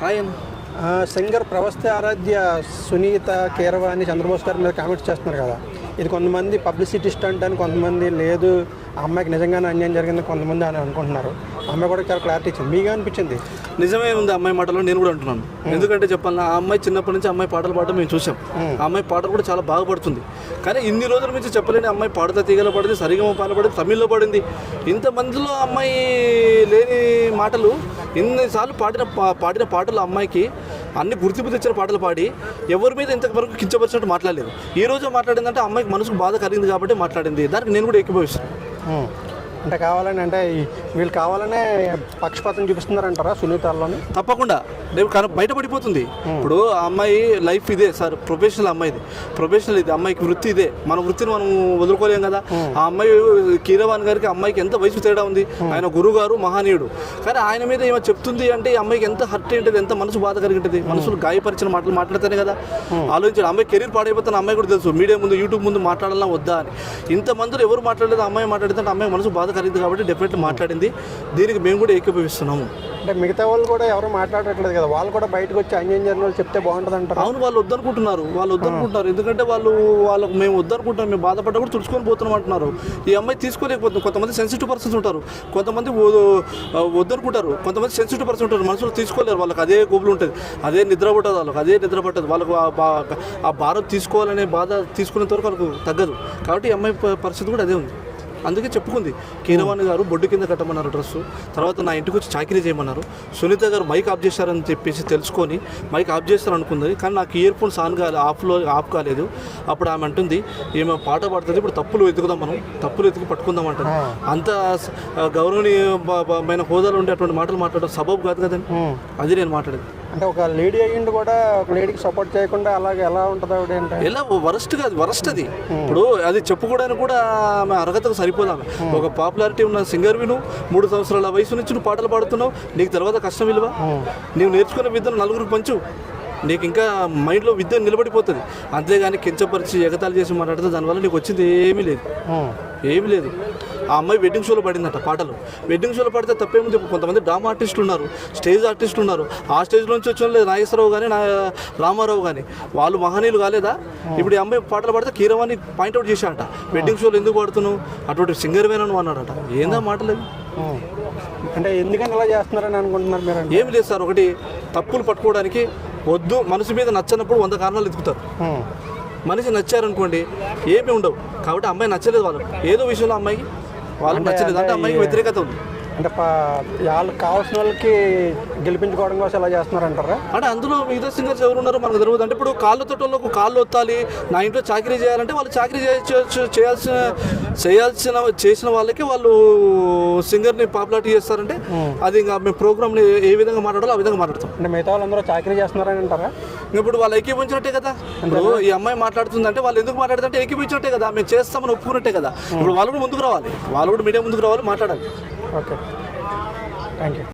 Hi singer ప్రవస్తే ఆరాధ్య సునీత కీరవాణి చంద్రబోస్ గారి మీద comments చేస్తున్నారు కదా. ఇది కొంతమంది పబ్లిసిటీ స్టంట్ అని, కొంతమంది లేదు ఆ అమ్మాయికి నిజంగానే అన్యాయం జరిగింది కొంతమంది అని అనుకుంటున్నారు. అమ్మాయి కూడా చాలా క్లారిటీ ఇచ్చింది. మీకు అనిపించింది? నిజమే ఉంది అమ్మాయి మాటలో, నేను కూడా అంటున్నాను. ఎందుకంటే చెప్పాలి, ఆ అమ్మాయి చిన్నప్పటి నుంచి అమ్మాయి పాటలు పాడడం మేము చూసాం. ఆ అమ్మాయి పాటలు కూడా చాలా బాగా పడుతుంది. కానీ ఇన్ని రోజుల నుంచి చెప్పలేని అమ్మాయి పాడతా తీగలో పడింది, సరిగమ పాట పడింది, తమిళ్లో పడింది. ఇంతమందిలో అమ్మాయి లేని మాటలు ఇన్నిసార్లు పాడిన పాటలు అమ్మాయికి అన్ని గుర్తింపు తెచ్చిన పాటలు పాడి ఎవరి మీద ఇంతవరకు కించపరిచినట్టు మాట్లాడలేదు. ఈ రోజు మాట్లాడిందంటే అమ్మాయికి మనసుకు బాధ కలిగింది కాబట్టి మాట్లాడింది. దానికి నేను కూడా ఏకీభవిస్తాను. అంటే కావాలని, అంటే వీళ్ళు కావాలనే పక్షపాతం చూపిస్తున్నారంటారా సునీతలోని? తప్పకుండా రేపు బయటపడిపోతుంది. ఇప్పుడు ఆ అమ్మాయి లైఫ్ ఇదే సార్, ప్రొఫెషనల్ అమ్మాయిది, ప్రొఫెషనల్ ఇది, అమ్మాయికి వృత్తి ఇదే. మన వృత్తిని మనం వదులుకోలేం కదా. ఆ అమ్మాయి కీరవాణి గారికి అమ్మాయికి ఎంత వయసు తేడా ఉంది. ఆయన గురువు గారు, మహనీయుడు. కానీ ఆయన మీద ఏమో చెప్తుంది అంటే ఈ అమ్మాయికి ఎంత హర్ట్ ఏంటది, ఎంత మనసు బాధ కలిగి ఉంటుంది. మనసులు గాయపరిచిన మాటలు మాట్లాడితేనే కదా ఆలోచించాడు. అమ్మాయి కెరీర్ పాడైపోతున్న అమ్మాయి కూడా తెలుసు, మీడియా ముందు యూట్యూబ్ ముందు మాట్లాడాలా వద్దా అని. ఇంతమందిలో ఎవరు మాట్లాడలేదు, అమ్మాయి మాట్లాడితే అమ్మాయి మనసు బాధ కలిగింది కాబట్టి డెఫినెట్లీ మాట్లాడింది. దీనికి మేము కూడా ఏకీభవిస్తున్నాము. అంటే మిగతా వాళ్ళు కూడా ఎవరు మాట్లాడట్లేదు కదా, వాళ్ళు కూడా బయటకు వచ్చి అన్యాయం జరిగిన వాళ్ళు చెప్తే బాగుంటుంది అంటారు. అవును, వాళ్ళు వద్దనుకుంటున్నారు. ఎందుకంటే వాళ్ళకు మేము వద్దనుకుంటున్నాం, మేము బాధపడ్డా కూడా తుడుచుకొని పోతున్నాం అంటున్నారు. ఈ అమ్మాయి తీసుకోలేకపోతుంది. కొంతమంది సెన్సిటివ్ పర్సన్స్ ఉంటారు, కొంతమంది వద్దనుకుంటారు, కొంతమంది సెన్సిటివ్ పర్సన్ ఉంటారు, మనసులో తీసుకోలేరు. వాళ్ళకి అదే గుబులు ఉంటుంది, అదే నిద్ర పట్టదు, వాళ్ళకు ఆ భారం తీసుకోవాలనే బాధ తీసుకునేంత వరకు వాళ్ళకు తగ్గదు. కాబట్టి ఈ అమ్మాయి పరిస్థితి కూడా అదే ఉంది. అందుకే చెప్పుకుంది, కీరవాణి గారు బొడ్డు కింద కట్టమన్నారు డ్రెస్సు, తర్వాత నా ఇంటికి వచ్చి చాకరీ చేయమన్నారు. సునీత గారు మైక్ ఆఫ్ చేశారని చెప్పేసి తెలుసుకొని మైక్ ఆఫ్ చేస్తారు అనుకుంది. కానీ నాకు ఇయర్ ఫోన్స్ ఆఫ్ కాలేదు. అప్పుడు ఆమె అంటుంది, ఏమో పాట పాడుతుంది, ఇప్పుడు తప్పులు వెతుకుదాం, మనం తప్పులు వెతికి పట్టుకుందాం అంటుంది. అంత గౌరవనీయమైన హోదాలో ఉండే అటువంటి మాటలు మాట్లాడడం సబబు కాదు కదండి. అది నేను మాట్లాడేది. అంటే ఒక లేడీ అయ్యిండు కూడా ఒక లేడీకి సపోర్ట్ చేయకుండా అలాగే ఎలా ఉంటుంది ఆవిడ? అంటే ఎలా వరస్ట్ కాదు, వరస్ట్ అది. ఇప్పుడు అది చెప్పుకోవడానికి కూడా ఆమె అర్హతకు సరిపోదామె. ఒక పాపులారిటీ ఉన్న సింగర్ విను, 3 సంవత్సరాల వయసు నుంచి నువ్వు పాటలు పాడుతున్నావు, నీకు తర్వాత కష్టం విలువ. నువ్వు నేర్చుకున్న విద్యను నలుగురికి పంచు, నీకు ఇంకా మైండ్లో విద్య నిలబడిపోతుంది. అంతేగాని కించపరిచి ఎగతాలు చేసి మాట్లాడితే దానివల్ల నీకు వచ్చింది ఏమీ లేదు. ఆ అమ్మాయి వెడ్డింగ్ షోలో పడిందట పాటలు. వెడ్డింగ్ షోలో పడితే తప్పేముంది? కొంతమంది డ్రామా ఆర్టిస్టులు ఉన్నారు, స్టేజ్ ఆర్టిస్టులు ఉన్నారు. ఆ స్టేజ్ నుంచి వచ్చిన లేదు నాగేశ్వరరావు కానీ రామారావు కానీ, వాళ్ళు మహనీయులు కాలేదా? ఇప్పుడు ఈ అమ్మాయి పాటలు పడితే కీరవాణి పాయింట్అవుట్ చేశాడట, వెడ్డింగ్ షోలో ఎందుకు పాడుతున్నావు, అటువంటి సింగర్ వేనను అన్నాడట. ఏందా మాటలేదు? అంటే ఎందుకని ఇలా చేస్తున్నారని అనుకుంటున్నారు మీరు? ఏమి లేదు సార్, ఒకటి తప్పులు పట్టుకోవడానికి వద్దు. మనసు మీద నచ్చనప్పుడు 100 కారణాలు ఎత్తుకుతారు. మనిషి నచ్చారనుకోండి ఏమీ ఉండవు. కాబట్టి అమ్మాయి నచ్చలేదు, వాళ్ళకి ఏదో విషయంలో అమ్మాయికి వాళ్ళకి నచ్చలేదు అంటే అమ్మాయికి వ్యతిరేకత ఉంది. అంటే వాళ్ళకి కావాల్సిన వాళ్ళకి గెలిపించుకోవడం కోసం ఎలా చేస్తున్నారంటారా? అంటే అందులో మిగతా సింగర్స్ ఎవరు ఉన్నారో మనకు తెలియదు. అంటే ఇప్పుడు కాళ్ళతో కాళ్ళు ఒత్తాలి, నా ఇంట్లో చాకరీ చేయాలంటే వాళ్ళు చాకరీ చేసిన వాళ్ళకి వాళ్ళు సింగర్ని పాపులారిటీ చేస్తారంటే అది ఇంకా మేము ప్రోగ్రామ్ని ఏ విధంగా మాట్లాడాలో ఆ విధంగా మాట్లాడతాం. అంటే మిగతా వాళ్ళందరూ చాకరీ చేస్తున్నారని అంటారా? ఇప్పుడు వాళ్ళు ఏకీపించినట్టే కదా. ఇప్పుడు ఈ అమ్మాయి మాట్లాడుతుందంటే వాళ్ళు ఎందుకు మాట్లాడుతుంటే ఏకీపించినట్టే కదా, మేము చేస్తామని ఒప్పుకున్నట్టే కదా. ఇప్పుడు వాళ్ళు కూడా ముందుకు రావాలి, వాళ్ళు కూడా మీడియా ముందుకు రావాలి, మాట్లాడాలి. Okay, thank you.